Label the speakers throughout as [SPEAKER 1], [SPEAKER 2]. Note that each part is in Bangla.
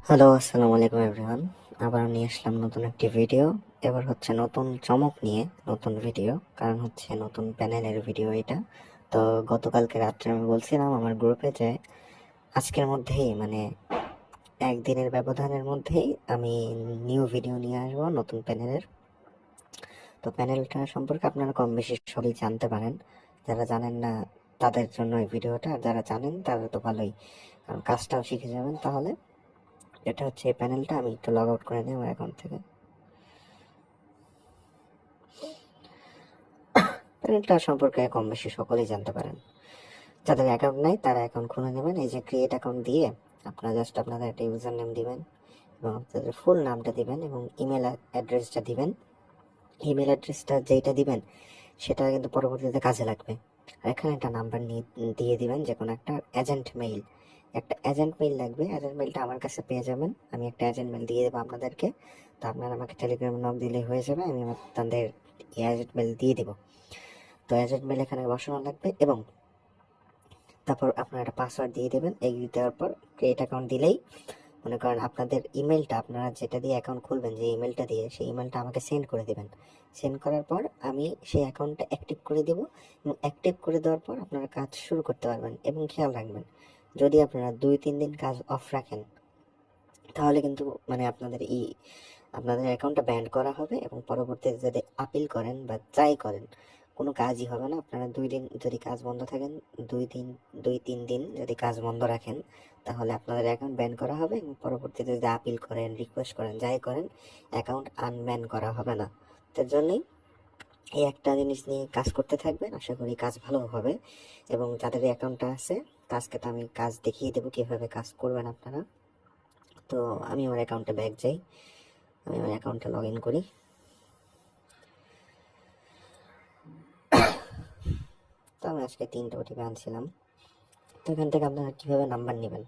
[SPEAKER 1] হ্যালো, আসসালামু আলাইকুম এভরিওয়ান। আবার নিয়ে আসলাম নতুন একটি ভিডিও। এবার হচ্ছে নতুন চমক নিয়ে নতুন ভিডিও, কারণ হচ্ছে নতুন প্যানেলের ভিডিও এটা। তো গতকালকে রাত্রে আমি বলছিলাম আমার গ্রুপে যে আজকের মধ্যেই, মানে একদিনের ব্যবধানের মধ্যেই আমি নিউ ভিডিও নিয়ে আসবো নতুন প্যানেলের। তো প্যানেলটা সম্পর্কে আপনারা কম বেশি সবই জানতে পারেন। যারা জানেন না তাদের জন্য এই ভিডিওটা, আর যারা জানেন তারা তো ভালোই, কারণ কাজটাও শিখে যাবেন তাহলে। এটা হচ্ছে এই প্যানেলটা, আমি একটু লগ আউট করে নিই আমার অ্যাকাউন্ট থেকে। প্যানেলটা সম্পর্কে কম বেশি সকলেই জানতে পারেন। যাদের অ্যাকাউন্ট নাই তারা অ্যাকাউন্ট খুলে নেবেন। এই যে ক্রিয়েট অ্যাকাউন্ট দিয়ে আপনারা জাস্ট আপনাদের একটা ইউজার নেম দিবেন এবং আপনাদের ফুল নামটা দিবেন এবং ইমেল অ্যাড্রেসটা দিবেন। ইমেল অ্যাড্রেসটা যেইটা দিবেন সেটা কিন্তু পরবর্তীতে কাজে লাগবে। আর এখানে একটা নাম্বার দিয়ে দিবেন, যে কোনো একটা এজেন্ট মেইল, একটা এজেন্ট মেইল লাগবে। এজেন্ট মেইলটা আমার কাছে পেয়ে যাবেন, আমি একটা এজেন্ট মেইল দিয়ে দেবো আপনাদেরকে। তো আপনারা আমাকে টেলিগ্রামে নক দিলে হয়ে যাবে, আমি আপনাদের এজেন্ট মেইল দিয়ে দেবো। তো এজেন্ট মেইল এখানে বসানো লাগবে এবং তারপর আপনারা একটা পাসওয়ার্ড দিয়ে দেবেন। এগ্রি দেওয়ার পর ক্রিয়েট অ্যাকাউন্ট দিলেই, মনে করেন আপনাদের ইমেলটা, আপনারা যেটা দিয়ে অ্যাকাউন্ট খুলবেন, যে ইমেলটা দিয়ে, সেই ইমেলটা আমাকে সেন্ড করে দেবেন। সেন্ড করার পর আমি সেই অ্যাকাউন্টটা অ্যাক্টিভ করে দেব এবং অ্যাক্টিভ করে দেওয়ার পর আপনারা কাজ শুরু করতে পারবেন। এবং খেয়াল রাখবেন, যদি আপনারা 2-3 দিন কাজ অফ রাখেন তাহলে কিন্তু মানে আপনাদের অ্যাকাউন্টটা ব্যান্ড করা হবে এবং পরবর্তীতে যদি আপিল করেন বা যাই করেন কোনো কাজই হবে না। আপনারা 2 দিন যদি কাজ বন্ধ থাকেন, 2-3 দিন যদি কাজ বন্ধ রাখেন তাহলে আপনাদের অ্যাকাউন্ট ব্যান করা হবে এবং পরবর্তীতে যদি আপিল করেন, রিকোয়েস্ট করেন, যাই করেন, অ্যাকাউন্ট আনব্যান করা হবে না। তার জন্যই এই একটা জিনিস নিয়ে কাজ করতে থাকবেন, আশা করি কাজ ভালো হবে। এবং যাদের অ্যাকাউন্টটা আছে তাদেরকে তো আমি কাজ দেখিয়ে দেবো কীভাবে কাজ করবেন আপনারা। তো আমি আমার অ্যাকাউন্টে ব্যাক যাই, আমি আমার অ্যাকাউন্টে লগ ইন করি। তো আমি আজকে 3টা ওটিপি আনছিলাম। তো এখান থেকে আপনারা কীভাবে নাম্বার নেবেন,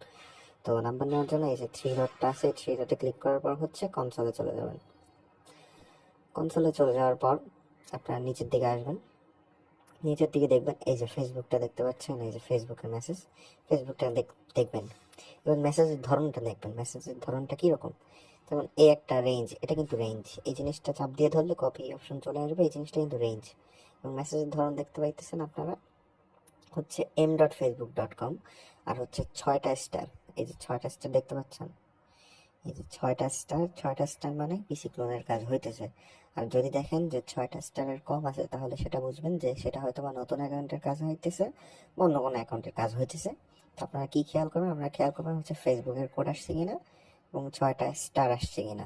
[SPEAKER 1] তো নাম্বার নেওয়ার জন্য এই যে 3 ডটটা আছে, 3 ডটে ক্লিক করার পর হচ্ছে কনসোলে চলে যাবেন। কনসোলে চলে যাওয়ার পর আপনারা নিচের দিকে আসবেন। নিচের দিকে দেখবেন এই যে ফেসবুকটা দেখতে পাচ্ছেন, এই যে ফেসবুকের মেসেজ, ফেসবুকটা দেখবেন। এবার মেসেজের ধরনটা দেখবেন, মেসেজের ধরনটা কীরকম। যেমন এই একটা রেঞ্জ, এটা কিন্তু রেঞ্জ, এই জিনিসটা চাপ দিয়ে ধরলে কপি অপশন চলে আসবে, এই জিনিসটা কিন্তু রেঞ্জ। এবং মেসেজের ধরন দেখতে পাইতেছেন আপনারা, হচ্ছে m.facebook.com, আর হচ্ছে 6টা স্টার। এই যে 6টা স্টার দেখতে পাচ্ছেন, এই যে 6টা স্টার মানে পিসি ক্লোনের কাজ হইতেছে। আর যদি দেখেন যে 6টা স্টারের কম আছে তাহলে সেটা বুঝবেন যে সেটা হয়তো বা নতুন অ্যাকাউন্টের কাজ হইতেছে বা অন্য কোনো অ্যাকাউন্টের কাজ হইতেছে। তো আপনারা কি খেয়াল করবেন, আপনারা খেয়াল করবেন হচ্ছে ফেসবুকের কোড আসছে কিনা এবং 6টা স্টার আসছে কিনা,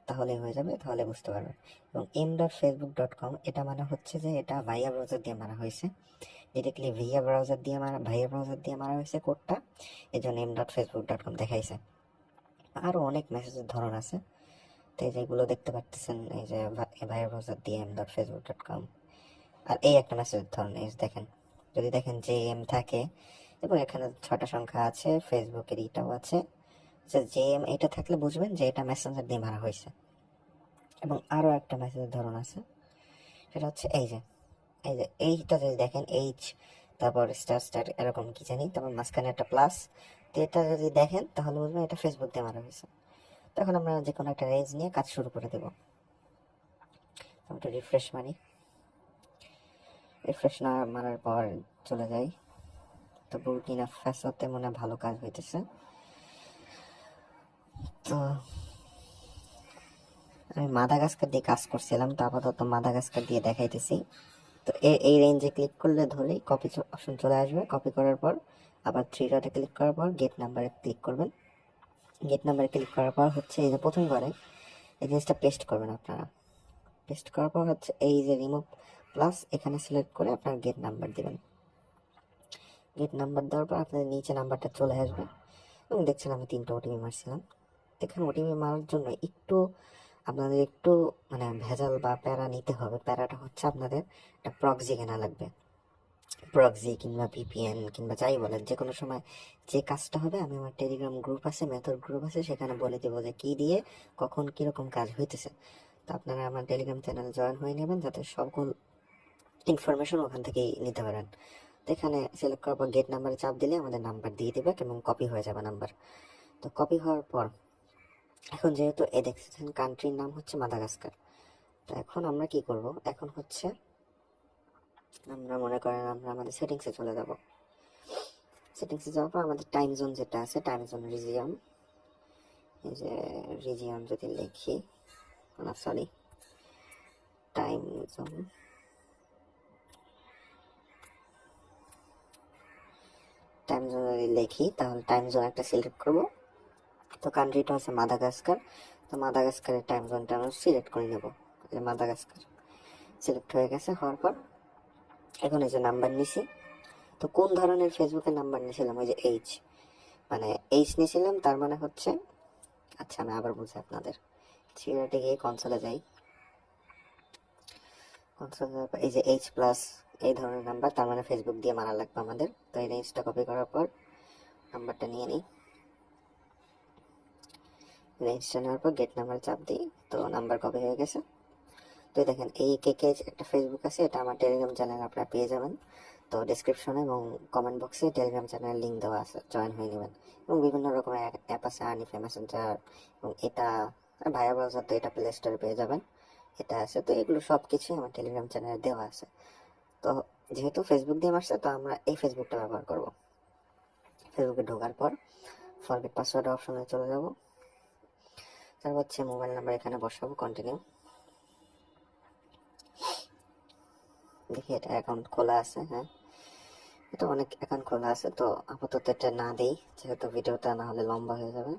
[SPEAKER 1] তাহলে হয়ে যাবে, তাহলে বুঝতে পারবেন। এবং m.facebook.com এটা মানে হচ্ছে যে এটা ভাইয়া ব্রাউজার দিয়ে মারা হয়েছে, ডিরেক্টলি ভাইয়া ব্রাউজার দিয়ে মারা হয়েছে কোডটা, এই জন্য m.facebook.com দেখাইছে। আরও অনেক মেসেজের ধরন আছে, তো এই যেগুলো দেখতে পাচ্ছেন, এই যে ভাইয়া ব্রাউজার দিয়ে m.facebook.com। আর এই একটা মেসেজের ধরন, এই যে দেখেন, যদি দেখেন যে এম থাকে এবং এখানে 6টা সংখ্যা আছে, ফেসবুকের ইটাও আছে, যে এম এটা থাকলে বুঝবেন যে এটা মেসেঞ্জার দিয়ে মারা হয়েছে। এবং আরও একটা মেসেজের ধরন আছে, সেটা হচ্ছে এই যে এইটা যদি দেখেন এইচ, তারপর স্টার স্টার এরকম কি জানি, তারপর মাঝখানে একটা প্লাস, তো এটা যদি দেখেন তাহলে বুঝবেন এটা ফেসবুক দিয়ে মারা হয়েছে। তখন আমরা যে কোনো একটা রেঞ্জ নিয়ে কাজ শুরু করে দেবো। একটু রিফ্রেশ মারি, রিফ্রেশ না মারার পর চলে যাই। তো বুরকিনা ফ্যাসোতে মনে ভালো কাজ হইতেছে। তো আমি মাদাগাস্কার দিয়ে কাজ করছিলাম, তো আপাতত মাদাগাস্কার দিয়ে দেখাইতেছি। তো এই রেঞ্জে ক্লিক করলে ধরেই কপি অপশন চলে আসবে। কপি করার পর আবার 3 ডটে ক্লিক করার পর গেট নাম্বারে ক্লিক করবেন। গেট নাম্বারে ক্লিক করার পর হচ্ছে এই যে প্রথম ঘরে এই জিনিসটা পেস্ট করবেন আপনারা। পেস্ট করার পর হচ্ছে এই যে রিমুভ প্লাস, এখানে সিলেক্ট করে আপনার গেট নাম্বার দেবেন। গেট নাম্বার দেওয়ার পর আপনাদের নিচে নাম্বারটা চলে আসবে এবং দেখছেন আমি 3টা ওটিপি মারছিলাম। এখানে ওটিপি মারার জন্য আপনাদের একটু মানে ভেজাল বা প্যারা নিতে হবে। প্যারাটা হচ্ছে আপনাদের একটা প্রক্সি কেনা লাগবে, প্রক্সি কিংবা ভিপিএন কিংবা যাই বলেন, যে কোনো সময় যে কাজটা হবে আমি আমার টেলিগ্রাম গ্রুপ আছে, মেথড গ্রুপ আছে, সেখানে বলে দেবো যে কী দিয়ে কখন কীরকম কাজ হইতেছে। তো আপনারা আমার টেলিগ্রাম চ্যানেলে জয়েন হয়ে নেবেন যাতে সকল ইনফরমেশন ওখান থেকেই নিতে পারেন। তো এখানে সিলেক্ট করার পর গেট নাম্বারে চাপ দিলে আমাদের নাম্বার দিয়ে দেবে এবং কপি হয়ে যাবে নাম্বার। তো কপি হওয়ার পর এখন যেহেতু এ দেখছেন কান্ট্রির নাম হচ্ছে মাদাগাস্কার, তো এখন আমরা কি করব, এখন হচ্ছে আমরা মনে করেন আমরা আমাদের সেটিংসে চলে যাব। সেটিংসে যাওয়ার পর আমাদের টাইম জোন যেটা আছে, টাইম জোন রিজিয়ন, এই যে রিজিয়ন যদি লিখি, না sorry, time zone, time zone যদি লিখি তাহলে টাইম জোন একটা সিলেক্ট করব। তো কান্ট্রিটা হচ্ছে মাদাগাস্কার, তো মাদাগাস্কারের টাইম জোনটা আমরা সিলেক্ট করে নেব। যে মাদাগাস্কার সিলেক্ট হয়ে গেছে, হওয়ার পর এখন এই যে নাম্বার নিছি, তো কোন ধরনের ফেসবুকের নাম্বার নিয়েছিলাম, ওই যে এইচ, মানে এইচ নিয়েছিলাম, তার মানে হচ্ছে, আচ্ছা আমি আবার বুঝি আপনাদের, সিলেটে গিয়ে কনসোলে যাই, কনসোলে এই যে এইচ প্লাস এই ধরনের নাম্বার, তার মানে ফেসবুক দিয়ে মারা লাগবে আমাদের। তো এই রেঞ্জটা কপি করার পর নাম্বারটা নিয়ে নিই, রেঞ্জটা নেওয়ার পর গেট নাম্বার চাপ দিই, তো নাম্বার কপি হয়ে গেছে। তো দেখেন এই কেকে একটা ফেসবুক আছে, এটা আমার টেলিগ্রাম চ্যানেল আপনারা পেয়ে যাবেন। তো ডিসক্রিপশনে এবং কমেন্ট বক্সে টেলিগ্রাম চ্যানেলের লিঙ্ক দেওয়া আছে, জয়েন হয়ে নেবেন। এবং বিভিন্ন রকমের অ্যাপ আছে, আর্নিফে, মেসেঞ্জার, এবং এটা ভায়া ব্রাউজার, তো এটা প্লে স্টোরে পেয়ে যাবেন, এটা আছে। তো এগুলো সব কিছুই আমার টেলিগ্রাম চ্যানেলে দেওয়া আছে। তো যেহেতু ফেসবুক দিয়ে আসছে, তো আমরা এই ফেসবুকটা ব্যবহার করব। ফেসবুকে ঢোকার পর ফরগেট পাসওয়ার্ড অপশনে চলে যাব, তারপর হচ্ছে মোবাইল নাম্বার এখানে বসাবো, কন্টিনিউ। দেখি এটা অ্যাকাউন্ট খোলা আছে, হ্যাঁ এটা অনেক অ্যাকাউন্ট খোলা আছে, তো আপাতত এটা না দেই, যেহেতু ভিডিওটা না হলে লম্বা হয়ে যাবে।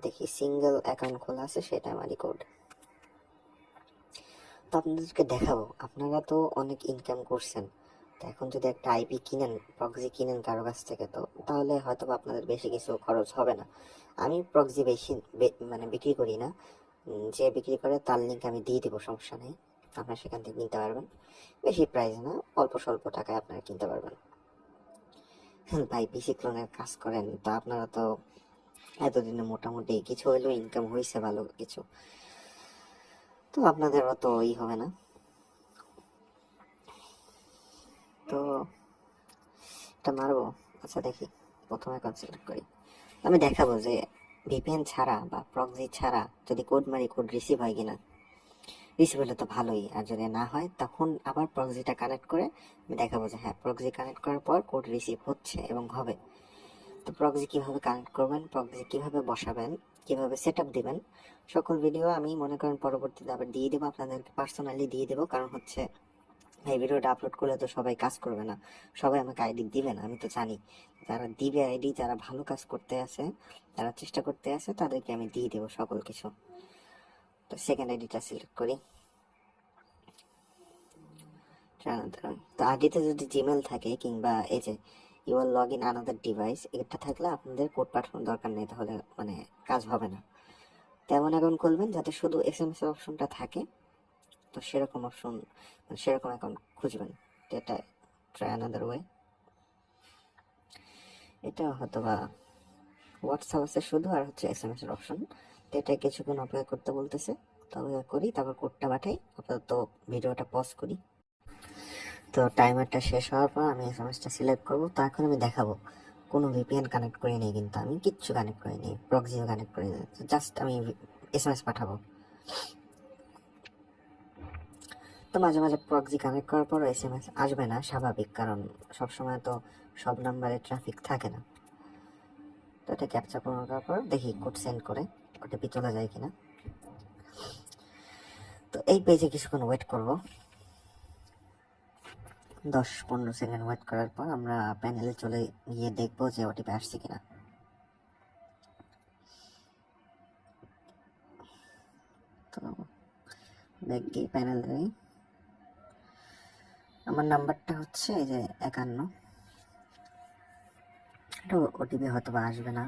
[SPEAKER 1] দেখি সিঙ্গেল অ্যাকাউন্ট খোলা আছে, সেটা আমারই কোড। তো আপনাদেরকে দেখাবো, আপনারা তো অনেক ইনকাম করছেন, তো এখন যদি একটা আইপি কিনেন, প্রক্সি কিনেন কারো কাছ থেকে, তো তাহলে হয়তো আপনাদের বেশি কিছু খরচ হবে না। আমি প্রক্সি বেশি মানে বিক্রি করি না, যে বিক্রি করে তার লিঙ্ক আমি দিয়ে দিব, সমস্যা নেই, আপনারা সেখান থেকে কিনতে পারবেন। বেশি প্রাইস না, অল্প স্বল্প টাকায় আপনারা কিনতে পারবেন। ভাই পিসি ক্লোনের কাজ করেন, তো আপনারা তো এতদিনে মোটামুটি কিছু হলেও ইনকাম হয়েছে, ভালো কিছু, তো আপনাদের অত হবে না। তো এটা মারবো, আচ্ছা দেখি, প্রথমে এখন সিলেক্ট করি, আমি দেখাবো যে ভিপিএন ছাড়া বা প্রক্সি ছাড়া যদি কোড মারি, কোড রিসিভ হয় কিনা। রিসিভ হলে তো ভালোই, আর যদি না হয় তখন আবার প্রক্সিটা কানেক্ট করে আমি দেখাবো যে হ্যাঁ প্রক্সি কানেক্ট করার পর কোড রিসিভ হচ্ছে এবং হবে। তো প্রক্সি কিভাবে কানেক্ট করবেন, প্রক্সি কিভাবে বসাবেন, কিভাবে সেট আপ দিবেন, সকল ভিডিও আমি মনে করেন পরবর্তীতে আবার দিয়ে দেবো, আপনাদেরকে পার্সোনালি দিয়ে দেবো। কারণ হচ্ছে এই ভিডিওটা আপলোড করলে তো সবাই কাজ করবে না, সবাই আমাকে আইডি দিবে না, আমি তো জানি। যারা দিবে আইডি, যারা ভালো কাজ করতে আছে, যারা চেষ্টা করতে আছে, তাদেরকে আমি দিয়ে দেবো সকল কিছু। তো সেকেন্ড আইডিটা সিলেক্ট করি, তো আইডিতে যদি জিমেল থাকে কিংবা এই যে your log in another device, এটা থাকলে আপনাদের কোড পাঠানোর দরকার নেই, তাহলে মানে কাজ হবে না। তেমন অ্যাকাউন্ট খুলবেন যাতে শুধু এসএমএস এর অপশনটা থাকে, তো সেরকম অপশন মানে সেরকম অ্যাকাউন্ট খুঁজবেন। তো এটা ট্রাই আনাদার ওয়ে, এটা হয়তো বা হোয়াটসঅ্যাপ আছে শুধু, আর হচ্ছে এসএমএস এর অপশন। তো এটা কিছুক্ষণ অপেক্ষা করতে বলতেছে, তো অপেক্ষা করি, তারপর কোডটা পাঠাই। আপাতত ভিডিওটা পজ করি। তো টাইমারটা শেষ হওয়ার পর আমি এসএমএসটা সিলেক্ট করব। তো এখন আমি দেখাবো কোনো ভিপিএন কানেক্ট করে নেই, কিন্তু আমি কিচ্ছু কানেক্ট করে নিই, প্রক্সিও কানেক্ট করে নিই, জাস্ট আমি এসএমএস পাঠাবো। তো মাঝে মাঝে প্রক্সি কানেক্ট করার পর এসএমএস আসবে না, স্বাভাবিক, কারণ সবসময় তো সব নাম্বারে ট্রাফিক থাকে না। তো এটা ক্যাপচা পূরণ করার পর দেখি কোড সেন্ড করে ওটিপি চলে যায় কিনা। তো এই পেজে কিছুক্ষণ ওয়েট করব, 10-15 সেকেন্ড ওয়েট করার পর আমরা প্যানেলে চলে গিয়ে দেখবো যে ওটিপি আসছে কিনা। তো দেখি প্যানেলে আমার নাম্বারটা হচ্ছে এই যে 51, এটা ওটিপি হয়তো বা আসবে না।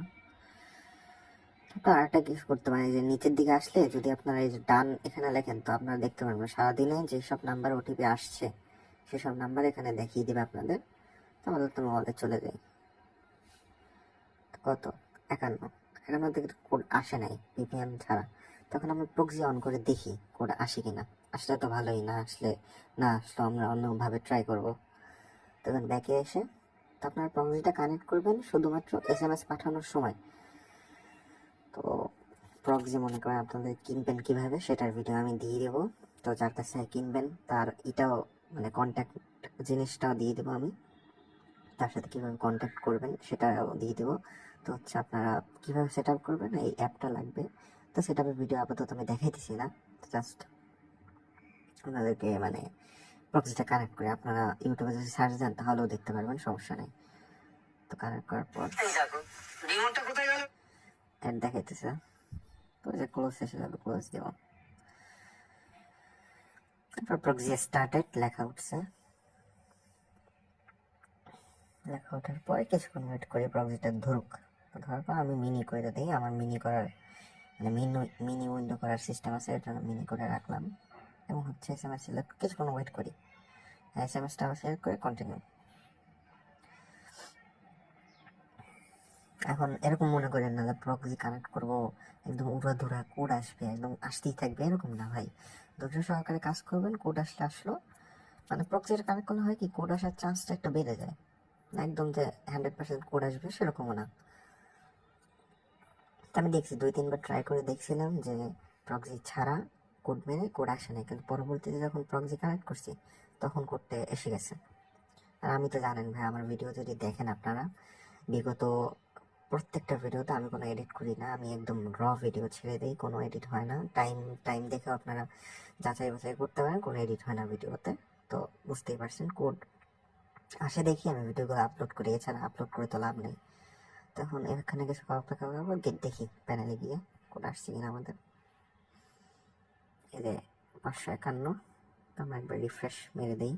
[SPEAKER 1] তো আরেকটা কিছু করতে পারেন, এই যে নিচের দিকে আসলে যদি আপনারা এই যে ডান এখানে লেখেন, তো আপনারা দেখতে পারবেন সারাদিনে যেসব নাম্বার ওটিপি আসছে সেসব নাম্বার এখানে দেখিয়ে দেবে আপনাদের। তো আমাদের তো মোবাইলে চলে যাই, কত 51 থেকে কোড আসে নাই ভিপিএন ছাড়া। তখন আমরা প্রক্সি অন করে দেখি কোড আসে কিনা, আসলে তো ভালোই, না আসলে আমরা অন্যভাবে ট্রাই করব। তখন ব্যাকে এসে তো আপনার প্রক্সিটা কানেক্ট করবেন শুধুমাত্র এসএমএস পাঠানোর সময়। প্রক্সি মনে করেন আপনাদের কিনবেন কিভাবে সেটার ভিডিও আমি দিয়ে দেবো। তো যার কাছে কিনবেন তার এটাও মানে কন্ট্যাক্ট জিনিসটাও দিয়ে দেবো আমি, তার সাথে কীভাবে কন্ট্যাক্ট করবেন সেটাও দিয়ে দেবো। তো হচ্ছে আপনারা কীভাবে সেট আপ করবেন, এই অ্যাপটা লাগবে। তো সেট আপের ভিডিও আপাতত আমি দেখাইতেছি না, জাস্ট আপনাদেরকে মানে প্রক্সিটা কানেক্ট করে আপনারা ইউটিউবে যদি সার্চ দেন তাহলেও দেখতে পারবেন, সমস্যা নেই। তো কানেক্ট করার পর অ্যাড দেখাইতেছে, তো যে ক্লোজ এসে যাবে, ক্লোজ দেব। তারপর প্রক্সি স্টার্টেড লেখা উঠছে, লেখা ওঠার পরে কিছুক্ষণ ওয়েট করে প্রক্সিটা ধরুক। ধরার পর আমি মিনি করে দিই, আমার মিনি করার মানে মিনি উইন্ডো করার সিস্টেম আছে, এটা মিনি করে রাখলাম। এবং হচ্ছে SMS সিলেক্ট, কিছুক্ষণ ওয়েট করি, SMS-টা সিলেক্ট করে কন্টিনিউ। এখন এরকম মনে করেন না যে প্রক্সি কানেক্ট করবো একদম উড়াধুরা কোড আসবে, একদম আসতেই থাকবে, এরকম না ভাই। ধৈর্য সহকারে কাজ করবেন, কোড আসলে আসলো। মানে প্রক্সিটা কানেক্ট করলে হয় কি, কোড আসার চান্সটা একটু বেড়ে যায়, একদম যে 100% কোড আসবে সেরকমও না। আমি দেখছি 2-3 বার ট্রাই করে দেখছিলাম যে প্রক্সি ছাড়া কোড মেরে কোড আসে না, কিন্তু পরবর্তীতে যখন প্রক্সি কানেক্ট করছি তখন কোডটা এসে গেছে। আর আমি তো জানেন ভাই, আমার ভিডিও যদি দেখেন আপনারা, বিগত প্রত্যেকটা ভিডিওতে আমি কোনো এডিট করি না, আমি একদম র ভিডিও ছেড়ে দিই, কোনো এডিট হয় না। টাইম দেখে আপনারা যাচাই বাছাই করতে পারেন, কোনো এডিট হয় না ভিডিওতে। তো বুঝতেই পারছেন, কোড আসে দেখি আমি ভিডিওগুলো আপলোড করি, এছাড়া আপলোড করে তো লাভ নেই। তখন এখানে কিছু অপেক্ষা করবো, দেখি প্যানেলে গিয়ে কোড আসছে কিনা আমাদের। এই যে 551, তো আমরা একবার রিফ্রেশ মেরে দিই।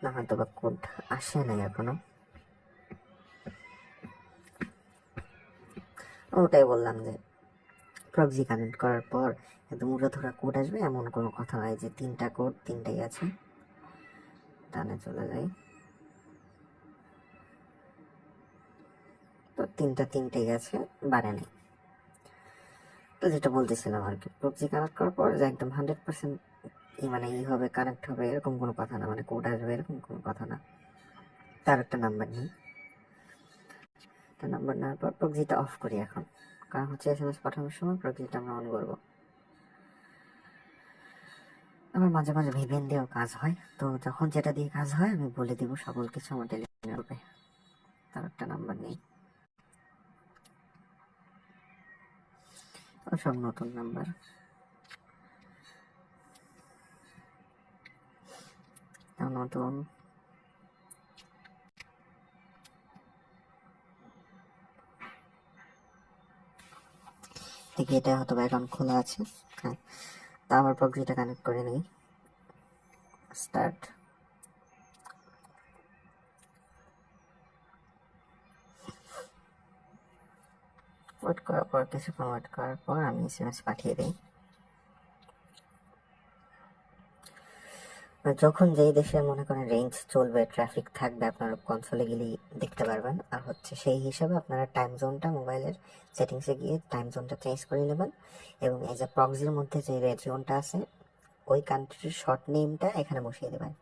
[SPEAKER 1] না হয়তো বা কোড আসে নাই এখনো, ওটাই বললাম যে প্রক্সি কানেক্ট করার পর একদম উড়াধুরা কোড আসবে এমন কোনো কথা নয়। যে 3টা কোড, 3টাই আছে। ডানে চলে যাই, তো 3টাই আছে, বাড়ে নেই। তো যেটা বলতেছিলাম আর কি, প্রক্সি কানেক্ট করার পর যে একদম 100% মানে হবে, কানেক্ট হবে এরকম কোনো কথা না, মানে কোড আসবে এরকম কোনো কথা না। তার একটা নাম্বার নিই, একটা নাম্বার নেওয়ার পর প্রক্সিটা অফ করি এখন, কারণ হচ্ছে SMS পাঠানোর সময় প্রক্সিটা আমরা অন করবো। আমার মাঝে মাঝে ভিপিএন দিয়েও কাজ হয়, তো যখন যেটা দিয়ে কাজ হয় আমি বলে দিব সকল কিছু আমার টেলিগ্রামে হবে। তার একটা নাম্বার নেই, সব নতুন নাম্বার। নতুন দেখি, এটা হয়তো অ্যাকাউন্ট খোলা আছে। হ্যাঁ, তা আমার প্রক্রিয়াটা কানেক্ট করে নিই। স্টার্ট। ওয়েট করার পর, কিছুক্ষণ ওয়েট করার পর আমি SMS পাঠিয়ে দিই। যখন যেই দেশের মনে করেন রেঞ্জ চলবে, ট্রাফিক থাকবে, আপনারা কনসোলে গেলেই দেখতে পারবেন। আর হচ্ছে সেই হিসাবে আপনারা টাইম জোনটা মোবাইলের সেটিংসে গিয়ে টাইম জোনটা চেঞ্জ করে নেবেন। এবং এই যে প্রক্সির মধ্যে যে রেজিয়নটা আছে, ওই কান্ট্রির শর্ট নেমটা এখানে বসিয়ে দেবেন।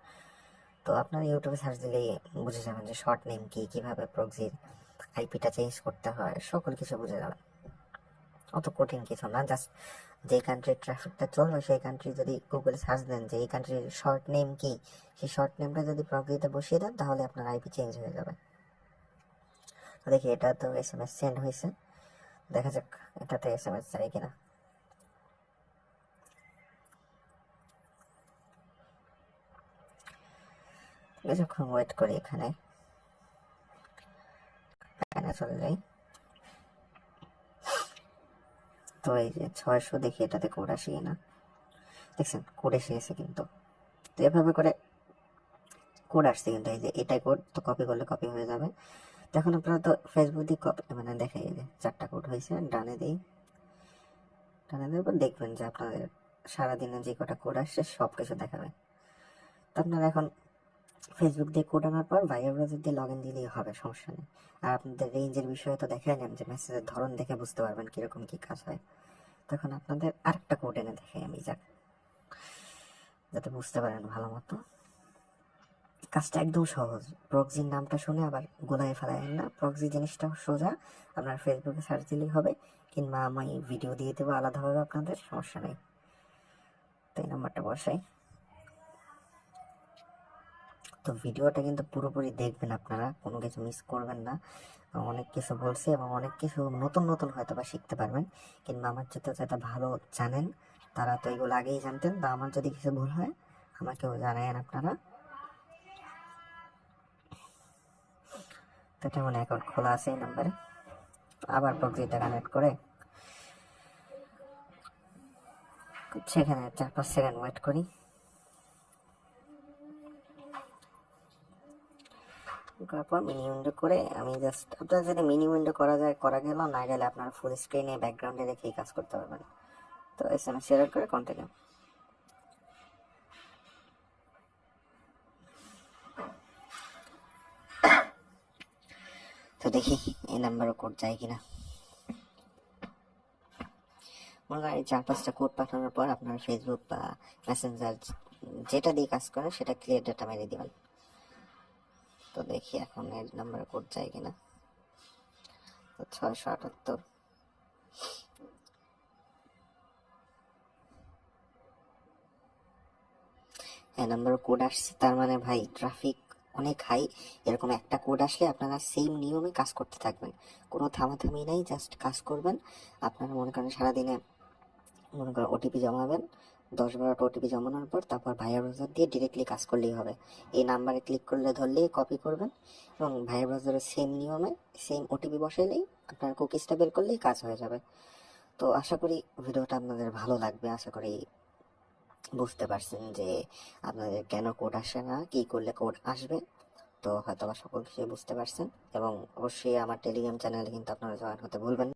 [SPEAKER 1] তো আপনারা ইউটিউবে সার্চ দিলেই বুঝে যাবেন যে শর্ট নেম কি, কীভাবে প্রক্সির আইপিটা চেঞ্জ করতে হয়, সকল কিছু বুঝে যাবেন। অত কঠিন কিছু না, জাস্ট যে কান্ট্রির ট্রাফিকটা চলবে সেই কান্ট্রি যদি গুগলে সার্চ দেন যে এই কান্ট্রির শর্ট নেম কি, সেই শর্ট নেমটা যদি প্রক্সিতে বসিয়ে দেন তাহলে আপনার আইপি চেঞ্জ হয়ে যাবে। তো দেখি, এটা তো SMS সেন্ড হয়েছে, দেখা যাক এটাতে SMS যায় কিনা। কিছুক্ষণ ওয়েট করি, এখানে চলে যাই। তো এই যে 600, দেখি এটাতে কোড আসে কিনা। দেখছেন কোড এসে গেছে কিন্তু। তো এভাবে করে কোড আসছে কিন্তু, এই যে এটাই কোড, তো কপি করলে কপি হয়ে যাবে। তো এখন আপনারা তো ফেসবুক দিয়ে কপি মানে দেখাই, যে 4টা কোড হয়েছে। ডানে দিই, ডানে দেওয়ার পর দেখবেন যে আপনাদের সারাদিনে যে কটা কোড আসছে সব কিছু দেখাবে। তো আপনারা এখন ফেসবুক দিয়ে কোড আনার পর ভাইবার ব্রাউজার দিয়ে লগ ইন দিলেই হবে, সমস্যা নেই। আর আপনাদের রেঞ্জের বিষয়ে তো দেখাই নেন, যে মেসেজের ধরন দেখে বুঝতে পারবেন কিরকম কি কাজ হয়। তখন আপনাদের আরেকটা কোড এনে দেখাই আমি, যাতে বুঝতে পারেন ভালো মতো। কাজটা একদম সহজ। প্রক্সির নামটা শুনে আবার গোলায় ফেলায়েন না, প্রক্সি জিনিসটা সোজা, আপনার ফেসবুকে সার্চ দিলেই হবে, কিংবা আমি ভিডিও দিয়ে দেবো আলাদাভাবে, আপনাদের সমস্যা নেই। তো এই নাম্বারটা বসাই। তো ভিডিওটা কিন্তু পুরোপুরি দেখবেন আপনারা, কোনো কিছু মিস করবেন না। অনেক কিছু বলছি এবং অনেক কিছু নতুন নতুন হয়তো বা শিখতে পারবেন, কিংবা আমার যেটা ভালো জানেন, তারা তো এগুলো আগেই জানতেন। তো আমার যদি কিছু ভুল হয় আমাকেও জানায়েন আপনারা। তো তেমন অ্যাকাউন্ট খোলা আছে এই নাম্বারে। আবার প্রক্রিয়াটা কানেক্ট করে সেখানে 4-5 সেকেন্ড ওয়েট করি। তারপর মিনি উইন্ডো করে আমি জাস্ট, আপনার যদি মিনি উইন্ডো করা যায় করা গেল, না গেলে আপনার ফুল স্ক্রিনে ব্যাকগ্রাউন্ডে রেখেই কাজ করতে পারবেন। তো এসএমএস শেয়ার করে কন্টিনিউ। তো দেখি এই নাম্বারও কোড যায় কিনা। মনে করেন এই 4-5টা কোড পাঠানোর পর আপনার ফেসবুক বা মেসেঞ্জার যেটা দিয়ে কাজ করে সেটা ক্লিয়ার ডাটা মেরে দিবেন। তো দেখি এখন এর নাম্বারে কোড যায় কিনা। তো 678। হ্যাঁ, নাম্বার কোড আসছে, তার মানে ভাই ট্রাফিক অনেক হাই। এরকম একটা কোড আসলে আপনারা সেম নিয়মে কাজ করতে থাকবেন, কোনো থামাথামি নাই, জাস্ট কাজ করবেন। আপনারা মনে করেন সারাদিনে মনে করেন ওটিপি জমাবেন, 10-12টা ওটিপি জমানোর পর তারপর ভাইয়ার ব্রাউজার দিয়ে ডিরেক্টলি কাজ করলেই হবে। এই নাম্বারে ক্লিক করলে ধরলেই কপি করবেন এবং ভাইয়ার ব্রাউজারের সেম নিয়মে সেম ওটিপি বসাইলেই আপনার কুকিজটা বের করলেই কাজ হয়ে যাবে। তো আশা করি ভিডিওটা আপনাদের ভালো লাগবে, আশা করি বুঝতে পারছেন যে আপনাদের কেন কোড আসে না, কি করলে কোড আসবে। তো হয়তো বা সকল কিছু বুঝতে পারছেন, এবং অবশ্যই আমার টেলিগ্রাম চ্যানেলে কিন্তু আপনারা জয়েন হতে ভুলবেন না।